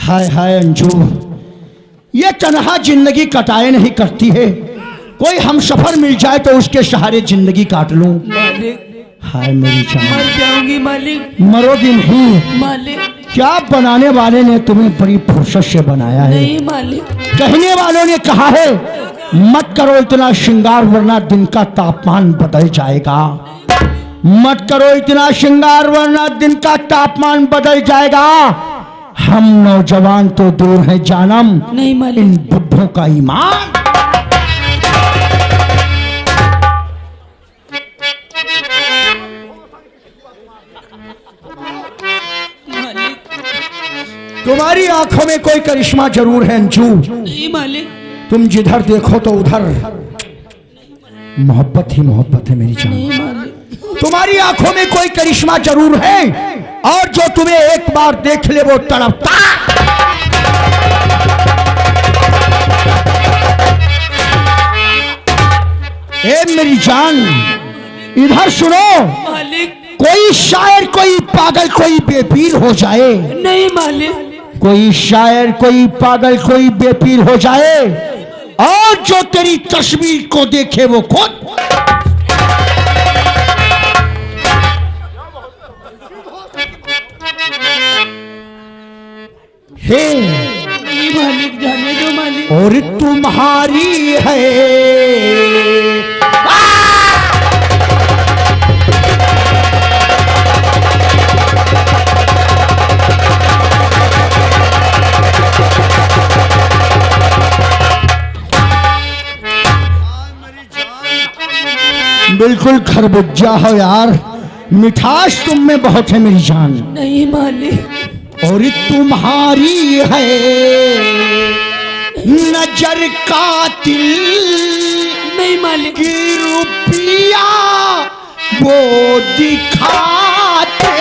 हाय हाय अंजू, ये तन्हा जिंदगी कटाए नहीं करती है। कोई हम सफर मिल जाए तो उसके सहारे जिंदगी काट लूं। मालिक हाय मेरी जान, मर जाऊंगी मालिक। मरोगी नहीं। मालिक क्या बनाने वाले ने तुम्हें बड़ी फुर्सत से बनाया है। नहीं मालिक। कहने वालों ने कहा है मत करो इतना श्रृंगार वरना दिन का तापमान बदल जाएगा। मत करो इतना श्रृंगार वरना दिन का तापमान बदल जाएगा। हम नौजवान तो दूर है जानम, नहीं मालिक। इन बुद्धों का ईमान। तुम्हारी आंखों में कोई करिश्मा जरूर है अंजू। नहीं मालिक। तुम जिधर देखो तो उधर मोहब्बत ही मोहब्बत है मेरी जान। नहीं मालिक। तुम्हारी आंखों में कोई करिश्मा जरूर है और जो तुम्हें एक बार देख ले वो तड़पता। ए मेरी जान इधर सुनो। मालिक कोई शायर कोई पागल कोई बेपीर हो जाए। नहीं मालिक। कोई शायर कोई पागल कोई बेपीर हो जाए और जो तेरी तस्वीर को देखे वो खुद। हे नहीं मालिक, जाने दो मालिक। और तुम्हारी है बिल्कुल खरबूजा हो यार, मिठास तुम में बहुत है मेरी जान। नहीं मालिक। और तुम्हारी है नजर कातिल नहीं मालिक। की रुपया वो दिखाते।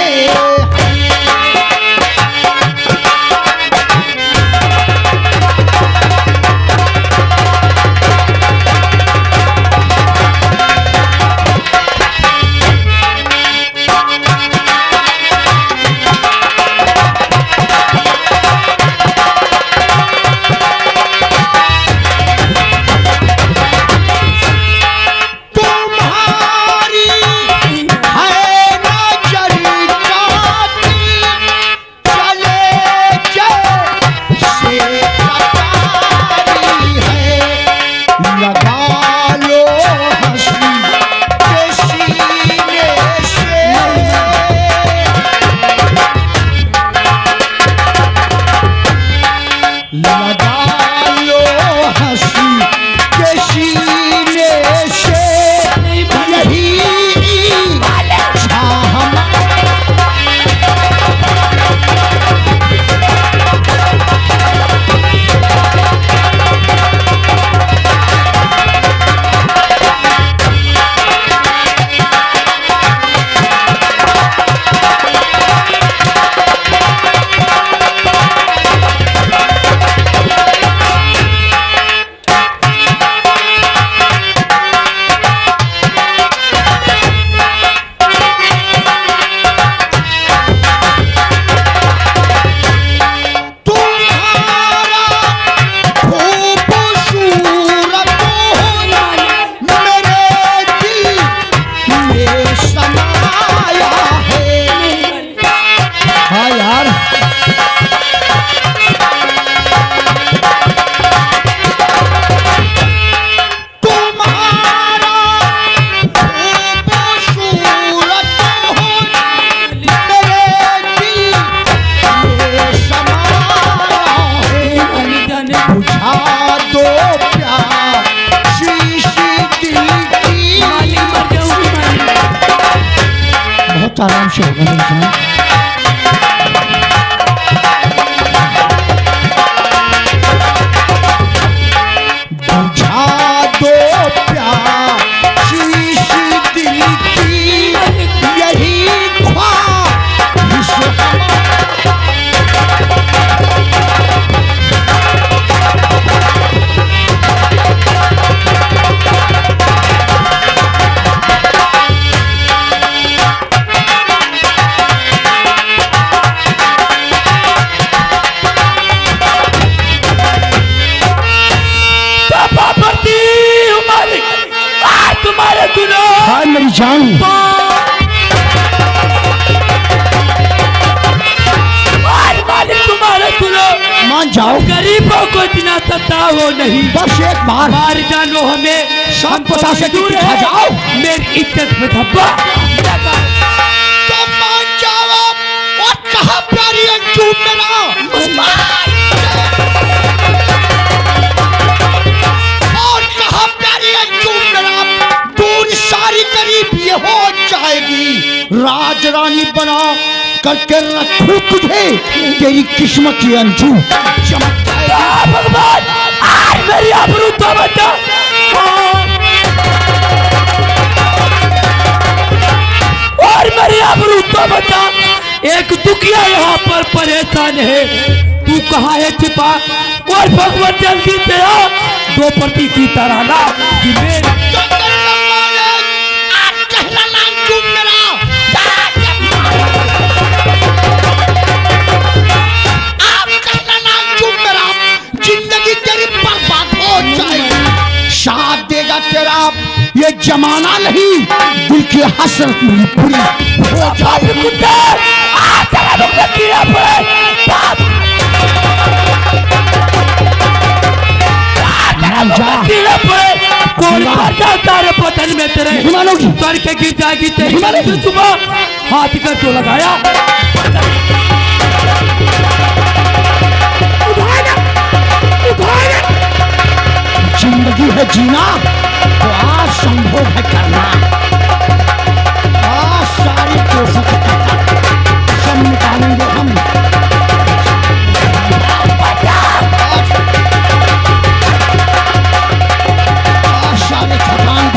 आराम से होगा मेरी जान। बुझा दो प्यार शीश दिल की यही ख्वाहिश। भाईजान। और मालिक तुम्हारा सुनो, मान जाओ, गरीबों को इतना सताओ नहीं, बस एक बार मार डालो हमें, शाम पता से दूर दिखा जाओ। मेरी इज्जत में धब्बा। तो मान जाओ। और कहा प्यारी अंजू मेरा, और कहा प्यारी अंजू मेरा, दूर सारी करीब ये हो जाएगी। राज रानी बना करके रखूं तुझे, तेरी किस्मत की अंजू चमक जाएगी। भगवान, आज मेरी आबरू तो बचा। और मेरी आबरू तो बचा। एक दुखिया यहाँ पर परेशान है, तू कहाँ है छिपा? और भगवान जल्दी से आ, दो पति की तरह ना कि मेरे जिंदगी तेरी बर्बाद हो जाएगी। साथ देगा तेरा ये जमाना नहीं, दिल की हसरत मेरी पूरी हो जाएगी। बदन में तेरे हिमालय करके गिर जाएगी तेरी सुबह हाथ कर तो लगाया। जिंदगी है जीना तो आज संभव है करना। आज सारी कोशिश सब निकालेंगे हम। आज सारे थकान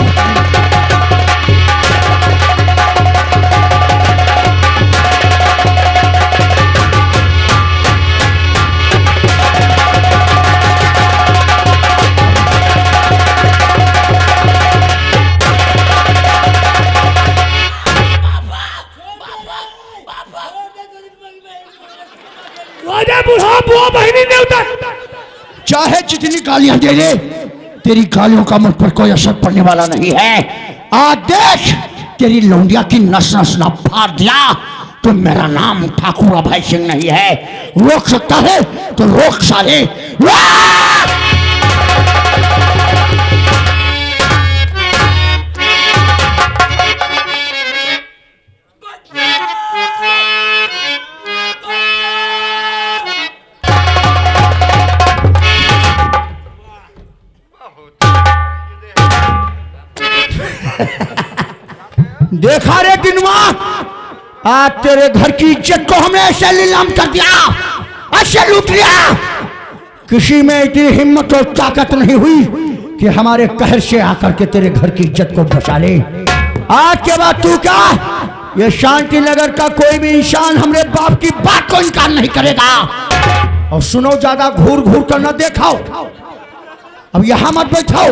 चाहे जितनी गालियां दे ले, तेरी गालियों का मुझ पर कोई असर पड़ने वाला नहीं है। आज देख, तेरी लौंडिया की नस नस ना फाड़ दिया तो मेरा नाम ठाकुर अभय सिंह नहीं है। रोक सकता है तो रोक साले। देखा रे दिनवा, आज तेरे घर की इज्जत को हमने ऐसे नीलाम कर दिया, ऐसे लूट लिया। किसी में इतनी हिम्मत और ताकत नहीं हुई कि हमारे कहर से आकर के तेरे घर की इज्जत को बचा ले। आज के बाद तू क्या, ये शांति नगर का कोई भी इंसान हमारे बाप की बात को इनकार नहीं करेगा। और सुनो, ज्यादा घूर घूर कर न देखाओ। अब यहां मत बैठाओ,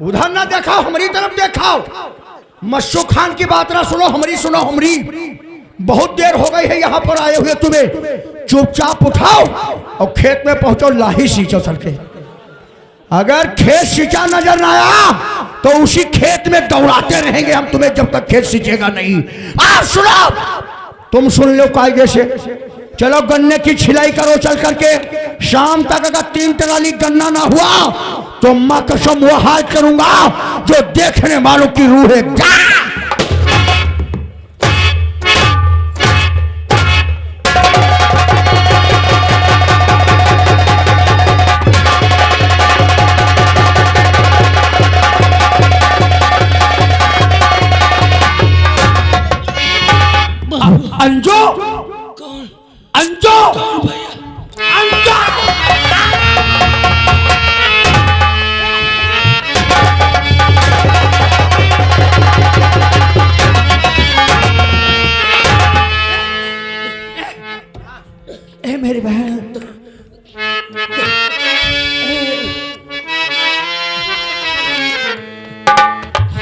उधर न देखाओ, हमारी तरफ देखाओ। मशू खान की बात ना सुनो, हमारी सुनो। हमारी बहुत देर हो गई है यहाँ पर आए हुए तुम्हें। चुपचाप उठाओ और खेत में पहुंचो, लाही सींचो चल के। अगर खेत सींचा नजर ना आया तो उसी खेत में दौड़ाते रहेंगे हम तुम्हें जब तक खेत सींचेगा नहीं। आप सुनो, तुम सुन लो कायदे से। चलो गन्ने की छिलाई करो चल करके। शाम तक अगर 3 ट्राली गन्ना ना हुआ तो मां कसम वो हाल करूंगा जो देखने वालों की रूह है। अंजू, अंजू, अंजू। ए मेरी बहन,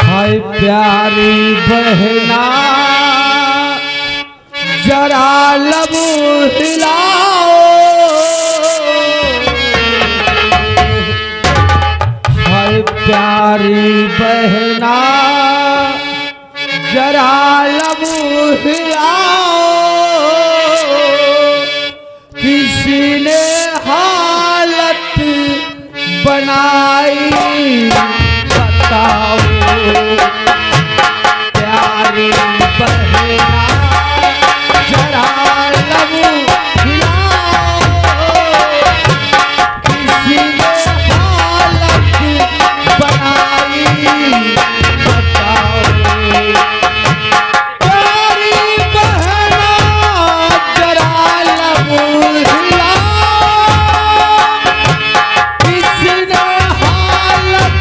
हाय प्यारी बहना, जरा लब हिलाओ। हाय प्यारी बहना, जरा लब हिलाओ, किसी ने हालत बनाई बताओ, प्यारी बहना जरा लब हिलाओ, किसी ने हालत बनाई बताओ, प्यारी बहना जरा लब हिलाओ, किसने हालत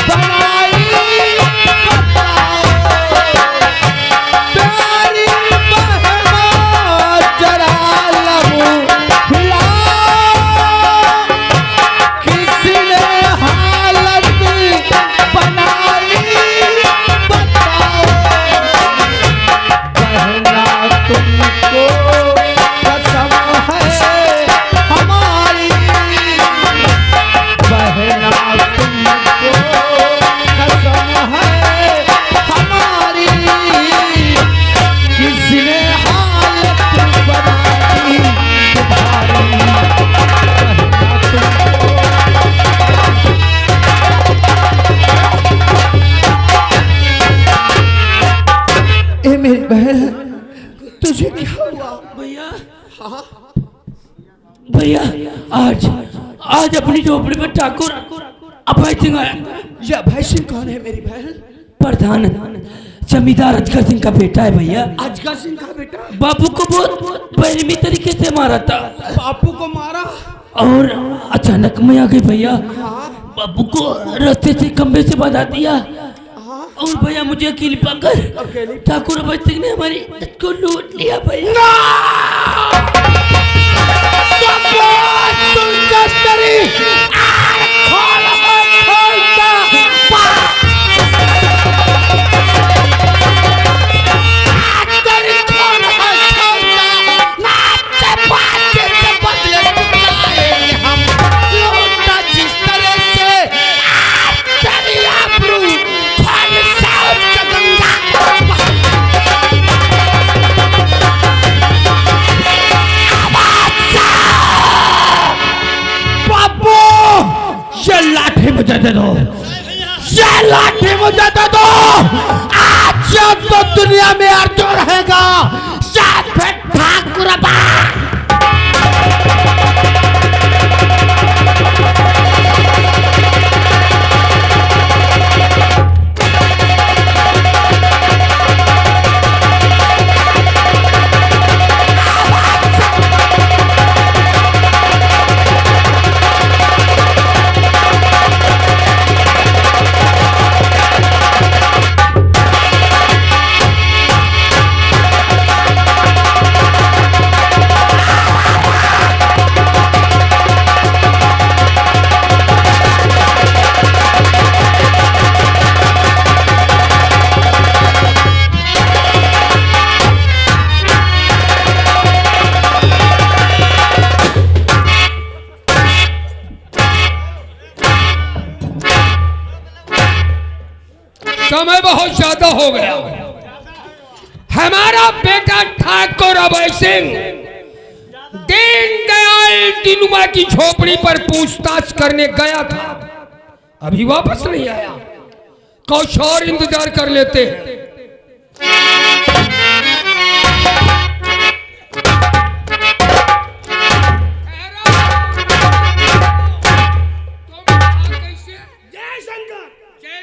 बनाई बताओ, प्यारी बहना जरा लब हिलाओ, किसने हालत बनाई बताओ, कहना तुमको कसम है हमारी, बहना तुमको कसम है हमारी, किसने हालत बनाई तुम्हारी, बहना तुमको ए मेरी बहन तुझे क्या हुआ? भैया भैया आज आज अपनी झोपड़ी में ठाकुर अभय सिंह आया। ये अभय सिंह कौन है मेरी बहन? प्रधान जमींदार अजगर सिंह का बेटा है भैया। अजगर सिंह का बेटा? बापू को बहुत बेरहमी तरीके से मारा था बापू को मारा और अचानक मैं आ गई भैया। बापू को रास्ते से खंबे से बांधा दिया और भैया मुझे अकेली पाकर ठाकुर अभय सिंह ने हमारी इज्जत को लूट लिया भैया। मुझे दे दो, ये लाठी मुझे दे दो, आज तो दुनिया में अर्जुन रहेगा साथ में ठाकुर अभय। समय बहुत ज्यादा हो गया। हमारा बेटा ठाकुर अभय सिंह दीनदयाल दिनुमा की झोपड़ी पर पूछताछ करने गया था, अभी वापस नहीं आया। कुछ और इंतजार कर लेते हैं।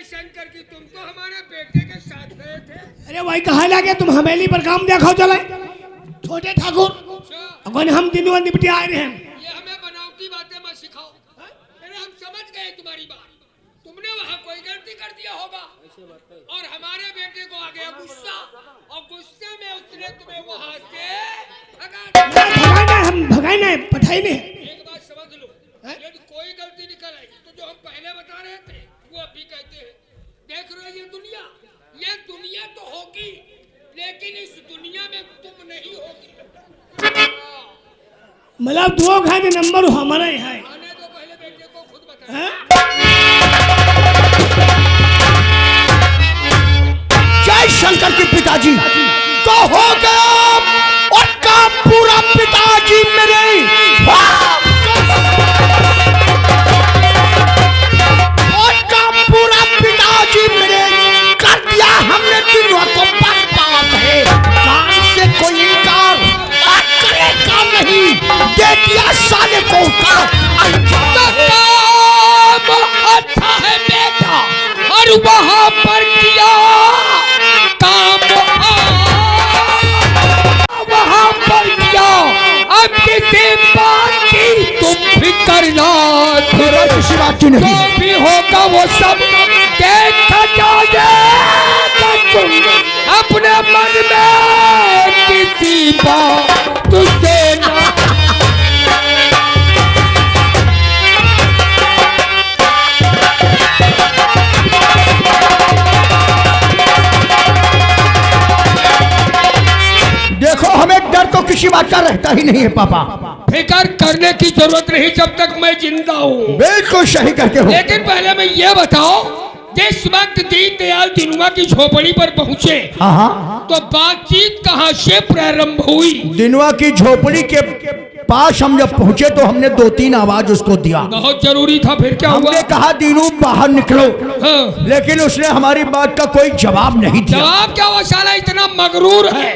शंकर की तुम तो हमारे बेटे के साथ गए थे। अरे भाई कहा लगे तुम हवेली पर काम देखो चले छोटे ठाकुर अगन हम दिनों निपटे आए हैं। ये हमें बनावटी बातें मत सिखाओ। अरे हम समझ गए तुम्हारी बात। तुमने वहाँ कोई गलती कर दिया होगा और हमारे बेटे को आ गया गुस्सा और गुस्से में उसने तुम्हें वहाँ से भगाए नहीं पठाई नहीं। एक बात समझ लो, यदि कोई गलती निकल आई तो जो हम पहले बता रहे थे वो अभी कहते हैं। देख रहे हो ये दुनिया तो होगी लेकिन इस दुनिया में तुम नहीं होगी। मतलब दो खाने नंबर हमारा ही है। आने दो पहले बेटे को खुद बता। जय शंकर के पिताजी तो हो गया और काम पूरा पिताजी मेरे और काम पूरा पिताजी मेरे कर दिया हमने दिनों को बर्बाद है काम से कोई इनकार करेगा नहीं दे दिया साले को का अच्छा है बेटा और वहां पर किया काम वहां पर किया अब किसी बात की तुम फिक्र ना करो किसी बात की नहीं जो भी होगा वो सब देखा जाएगा तुम अपने मन में किसी बात से ना देखो हमें डर तो किसी बात का रहता ही नहीं है पापा फिक्र करने की जरूरत नहीं जब तक मैं जिंदा हूँ बिल्कुल सही कहते हो लेकिन पहले मैं ये बताओ जिस वक्त दीनदयाल दिनुआ की झोपड़ी पर पहुँचे हाँ हाँ तो बातचीत कहाँ से प्रारंभ हुई दिनवा की झोपड़ी के पास हम जब पहुंचे तो हमने 2-3 आवाज उसको दिया बहुत जरूरी था फिर क्या हुआ हमने कहा दीनू बाहर निकलो हाँ। लेकिन उसने हमारी बात का कोई जवाब नहीं दिया जवाब क्या वो साला इतना मगरूर है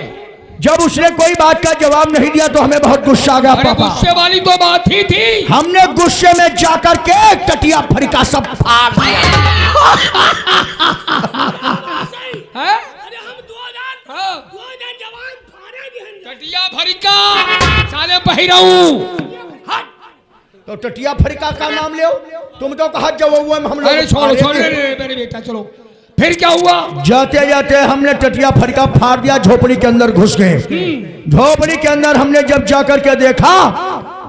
जब उसने कोई बात का जवाब नहीं दिया तो हमें बहुत गुस्सा आ गया अरे पापा गुस्से वाली तो बात ही थी हमने गुस्से में जाकर के टटिया फरिका सब फाड़ दिया हैं? हाँ। कटिया भरी का साले बहिराऊ तो टटिया फरिका का नाम ले तुम तो कहा जब हम लोग अरे छोड़ो छोड़ो मेरे बेटा चलो फिर क्या हुआ जाते जाते हमने टटिया फरिका फाड़ दिया झोपड़ी के अंदर घुस गए झोपड़ी के अंदर हमने जब जाकर के देखा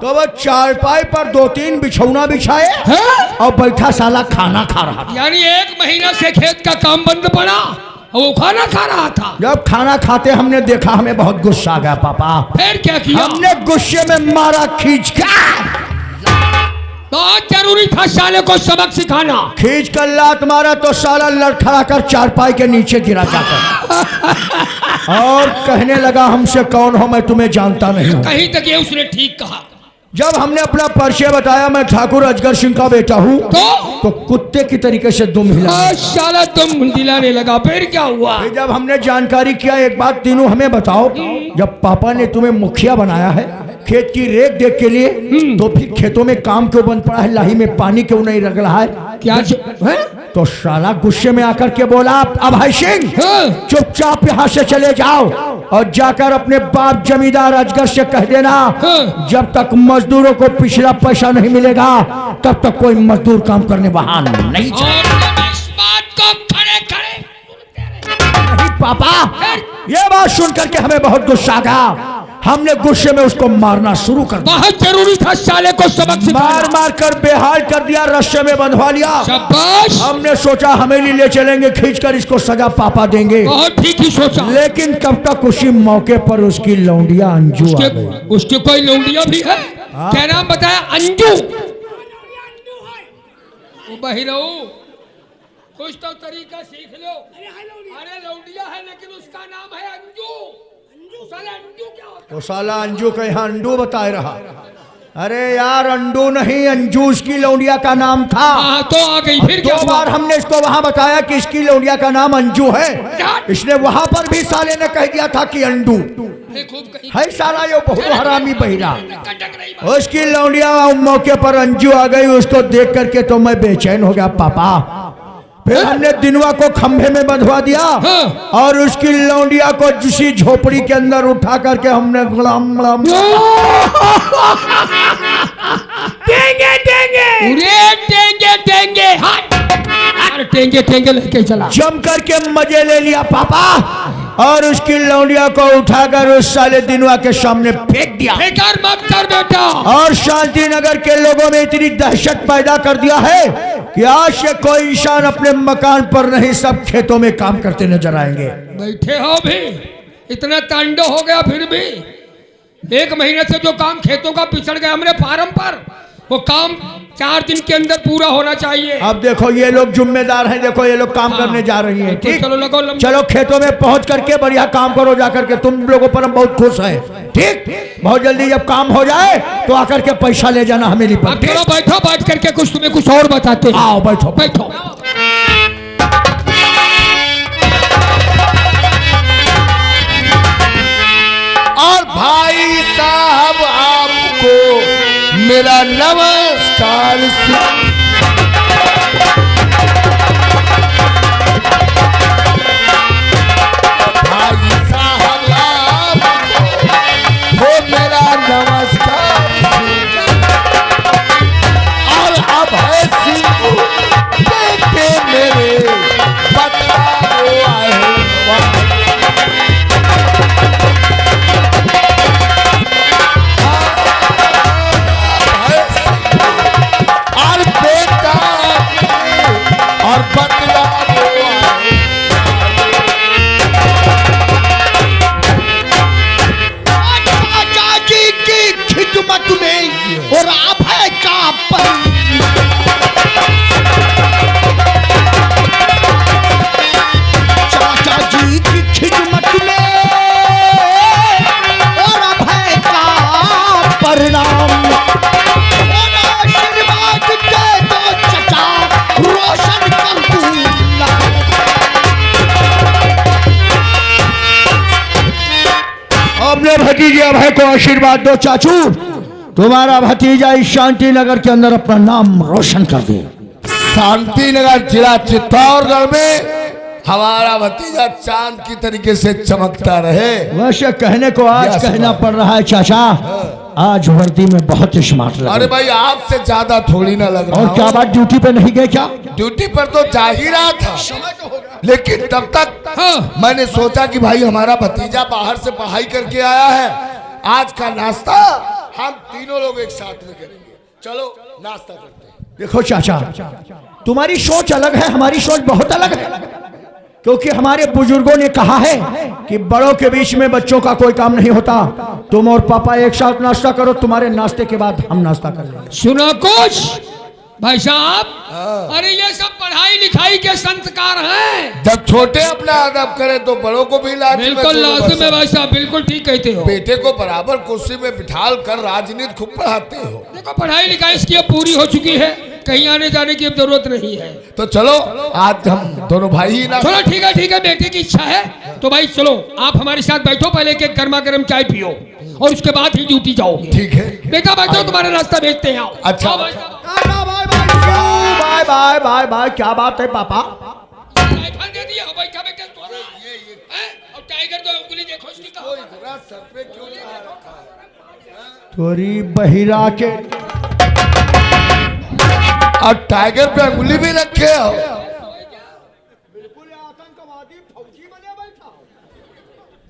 तो वह चारपाई पर 2-3 बिछौना बिछाए हैं? और बैठा साला खाना खा रहा था यानी 1 महीना से खेत का काम बंद पड़ा और वो खाना खा रहा था जब खाना खाते हमने देखा हमें बहुत गुस्सा आ गया पापा फिर क्या किया हमने गुस्से में मारा खींच कर बहुत जरूरी था साले को सबक सिखाना खींच कर लात मारा तो साला लड़खड़ा कर चारपाई के नीचे गिरा जाकर और कहने लगा हमसे कौन हो मैं तुम्हें जानता नहीं हूँ कहीं तक ये उसने ठीक कहा जब हमने अपना परिचय बताया मैं ठाकुर अजगर सिंह का बेटा हूँ तो कुत्ते की तरीके से दुम हिला साला तुम दिलाने लगा फिर क्या हुआ फिर जब हमने जानकारी किया एक बात तीनों हमें बताओ जब पापा ने तुम्हें मुखिया बनाया है खेत की रेख देख के लिए तो फिर खेतों में काम क्यों बंद पड़ा है लाही में पानी क्यों नहीं रख रहा है क्या है? तो साला गुस्से में आकर के बोला अभय सिंह हाँ। चुपचाप यहाँ से चले जाओ और जाकर अपने बाप जमींदार अजगर से कह देना हाँ। जब तक मजदूरों को पिछला पैसा नहीं मिलेगा तब तक कोई मजदूर काम करने वहां नहीं जाएगा। और तुम इस बात को खड़े खड़े नहीं पापा ये बात सुनकर के हमें बहुत गुस्सा आ गया हमने गुस्से में उसको मारना शुरू कर दिया बहुत जरूरी था साले को सबक मार सिखाना मार कर बेहाल कर दिया रस्से में बंधवा लिया शाबाश हमने सोचा हमें ले चलेंगे खींचकर इसको सजा पापा देंगे बहुत ठीक ही सोचा लेकिन तब तक उसी मौके पर उसकी लौंडिया अंजू आ गई उसके कोई लौंडिया भी है क्या नाम बताया अंजू वो बहिरऊ कुछ तो तरीका सीख लो अरे लौंडिया है लेकिन उसका नाम है अंजू साला अंजू क्या होता तो साला अंजू का यहाँ अंडू बताए रहा अरे यार अंडू नहीं अंजू उसकी लौंडिया का नाम था हाँ तो आ गई फिर क्या 2 हुआ बार हमने इसको वहां बताया कि इसकी लौंडिया का नाम अंजू है इसने वहां पर भी साले ने कह दिया था कि अंडू खूब कहीं है साला ये बहुत हरामी बहिरा कटक रही उसकी लौंडिया मौके पर अंजू आ गई उसको देख करके तो मैं बेचैन हो गया पापा फिर हमने दिनवा को खंभे में बंधवा दिया हाँ। और उसकी लौंडिया को जिसी झोपड़ी के अंदर उठा करके हमने गुलाम गुलाम देंगे अरे टेंगे टेंगे लेके चला जम करके मजे ले लिया पापा और उसकी लौंडिया को उठाकर उस साले दिनवा के सामने फेंक दिया बेकार मत कर बेटा और शांति नगर के लोगों में इतनी दहशत पैदा कर दिया है कि आज से कोई इंसान अपने मकान पर नहीं सब खेतों में काम करते नजर आएंगे बैठे हो भी इतना तांडव हो गया फिर भी 1 महीने से जो काम खेतों का पिछड़ गया हमने फार्म पर वो काम 4 दिन के अंदर पूरा होना चाहिए। अब देखो ये लोग जिम्मेदार हैं, देखो ये लोग काम करने जा रही हैं। तो ठीक, चलो लगो लंबा। चलो खेतों में पहुंच करके बढ़िया काम करो जा करके, तुम लोगों पर हम बहुत खुश हैं। ठीक, बहुत जल्दी जब काम हो जाए तो आकर के पैसा ले जाना हमेली पर। अब चलो बैठो, बैठ करके कुछ तुम्हें कुछ और बताते हैं। आओ बैठो बैठो। और भाई साहब आपको मेरा नमस्कार। भाई साहब आपको हो मेरा नमस्कार। और अब है सिंह बेटे मेरे बता दो आए और बेटा और बदला चाचा जी की खिदमत में और आप है का पर चाचा जी की खिदमत में और आप है का परिणाम। आशीर्वाद दे दो चाचा, रोशन कर दूंगा। अपने भतीजे अभय को आशीर्वाद दो चाचू, तुम्हारा भतीजा इस शांति नगर के अंदर अपना नाम रोशन कर दे। शांति नगर जिला चित्तौड़गढ़ में हमारा भतीजा चांद की तरीके से चमकता रहे। वैसे कहने को आज कहना पड़ रहा है चाचा, आज वर्दी में बहुत स्मार्ट लग। अरे भाई आपसे ज्यादा थोड़ी ना लग रहा। और क्या बात ड्यूटी पे नहीं गए क्या? ड्यूटी पर तो जा ही रहा था, लेकिन तब तक मैंने सोचा कि भाई हमारा भतीजा बाहर से पढ़ाई करके आया है, आज का नाश्ता हम तीनों लोग एक साथ में करेंगे। चलो नाश्ता करते हैं। देखो चाचा, तुम्हारी सोच अलग है, हमारी सोच बहुत अलग है। क्योंकि हमारे बुजुर्गों ने कहा है कि बड़ों के बीच में बच्चों का कोई काम नहीं होता। तुम और पापा एक साथ नाश्ता करो, तुम्हारे नाश्ते के बाद हम नाश्ता कर लेंगे। सुनो कुछ भाई साहब, अरे ये सब पढ़ाई लिखाई के संस्कार हैं। जब छोटे अपना अदब करे तो बड़ों को भी लाजिम है। बिल्कुल लाजिम है भाई साहब, बिल्कुल ठीक कहते हो। बेटे को बराबर कुर्सी में बिठाल कर राजनीति खूब पढ़ाते हो। देखो पढ़ाई लिखाई इसकी अब पूरी हो चुकी है, कहीं आने जाने की अब जरूरत नहीं है। तो चलो आज हम दोनों भाई ही ना। चलो ठीक है, बेटे की इच्छा है तो भाई चलो आप हमारे साथ बैठो, पहले के गर्मा गर्म चाय पियो और उसके बाद ही ड्यूटी जाओगे। ठीक है बेटा बैठो, तुम्हारा नाश्ता भेजते हैं। आओ। अच्छा। आओ भाई साहब। बाय बाय बाय बाय, क्या बात है पापा? राइफल दे दिया, बैठा बैठा सो रहा है। और टाइगर तो उंगली देखो इसकी कहाँ? सर पे क्यों तोरी बहिरा के और टाइगर पे उंगली भी रखे हो।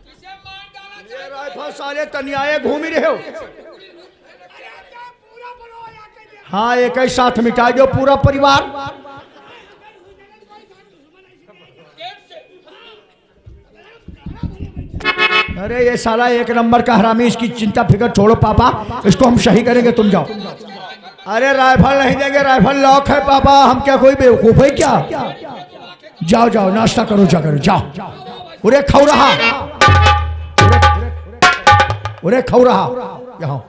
इसे मार डाला राइफल साले तनियाए घूम ही रहे हो। हाँ एक ही साथ मिटा दो पूरा परिवार। अरे ये साला एक नंबर का हरामी, इसकी चिंता फिक्र छोड़ो पापा, इसको हम सही करेंगे, तुम जाओ। अरे राइफल नहीं देंगे, राइफल लॉक है पापा, हम क्या कोई बेवकूफ है क्या? जाओ जाओ नाश्ता करो, जा करो जाओ। उरे खाओ रहा, उरे खाओ रहा यहाँ।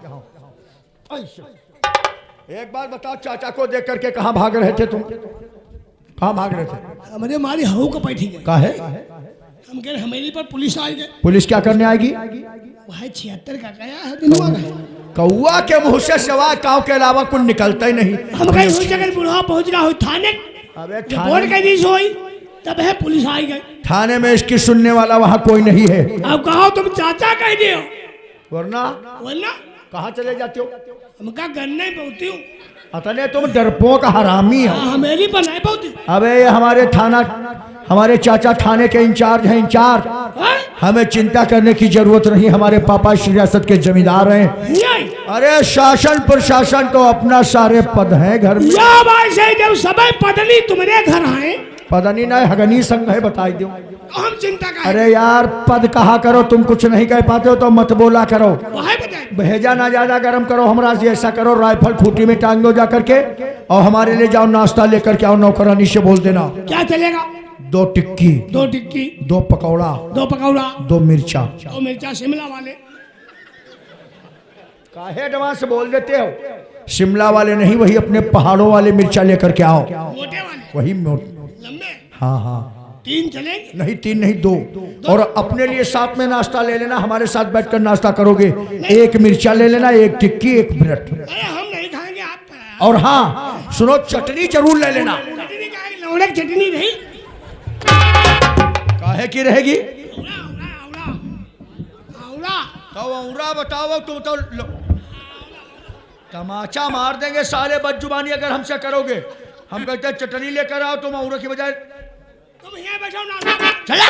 एक बार बताओ चाचा को देख करके कहाँ भाग रहे थे तुम? कहाँ भाग रहे थे? हमारे हमारी हऊ को बैठी गए। कहा है? हम कह रहे हमेली पर पुलिस आ गए। पुलिस क्या करने आएगी? वह 76 का गया है दिनवा का। कौआ के मुंह से सिवाय काव के अलावा कुछ निकलता ही नहीं। हम कहीं उस जगह बुढ़ा पहुंच गया हो थाने। अबे रिपोर्ट कह दी सोई, तब है पुलिस आई गई। थाने में इसकी सुनने वाला वहाँ कोई नहीं है। अब कहो तुम चाचा कह दियो, वरना वरना कहाँ चले जाते हो? हम कहा गन्ने पहुंचती हूँ। अतने तुम डरपोक हरामी हो। हमेली पर नहीं पहुंची। अबे ये हमारे थाना, हमारे चाचा थाने के इंचार्ज हैं, इंचार्ज। हमें चिंता करने की जरूरत नहीं, हमारे पापा इस रियासत के जमींदार हैं। अरे शासन प्रशासन तो अपना सारे पद हैं घर में। या भाई से जब सबे पदनी तुम्हारे घर आए, पदनी नहीं हगनी संग है, बताई दो। तो हम चिंता कर। अरे यार पद कहा करो, तुम कुछ नहीं कह पाते हो तो मत बोला करो। वह बताए भेजा ना ज्यादा गरम करो हमरा से, ऐसा करो राइफल खूटी में टांग दो जा करके और हमारे लिए जाओ नाश्ता लेकर के आओ, नौकरानी से बोल देना। क्या चलेगा? 2 टिक्की, 2 टिक्की, 2 पकौड़ा, 2 पकौड़ा, 2 मिर्चा। 2 मिर्चा शिमला वाले। काहे एडवांस बोल देते हो? शिमला वाले नहीं, वही अपने पहाड़ों वाले मिर्चा लेकर के आओ, मोटे वाले, वही लंबे। हाँ हाँ 3 चलेंगे? नहीं 3 नहीं 2। और अपने लिए साथ में नाश्ता ले लेना, हमारे साथ बैठकर नाश्ता करोगे। 1 मिर्चा ले लेना, 1 टिक्की, 1 ब्रेड। अरे हम नहीं खाएंगे आप। और हाँ सुनो, चटनी जरूर ले लेना। चटनी खाएंगे, लौड़े की चटनी नहीं। काहे की रहेगी? औरा औरा औरा तो औरा बताओ, तुम तो तमाचा मार देंगे साले बदजुबानी अगर हमसे करोगे। हम कहते हैं चटनी लेकर आओ, तुम औरा की बजाय तुम यहाँ बैठो ना। चला।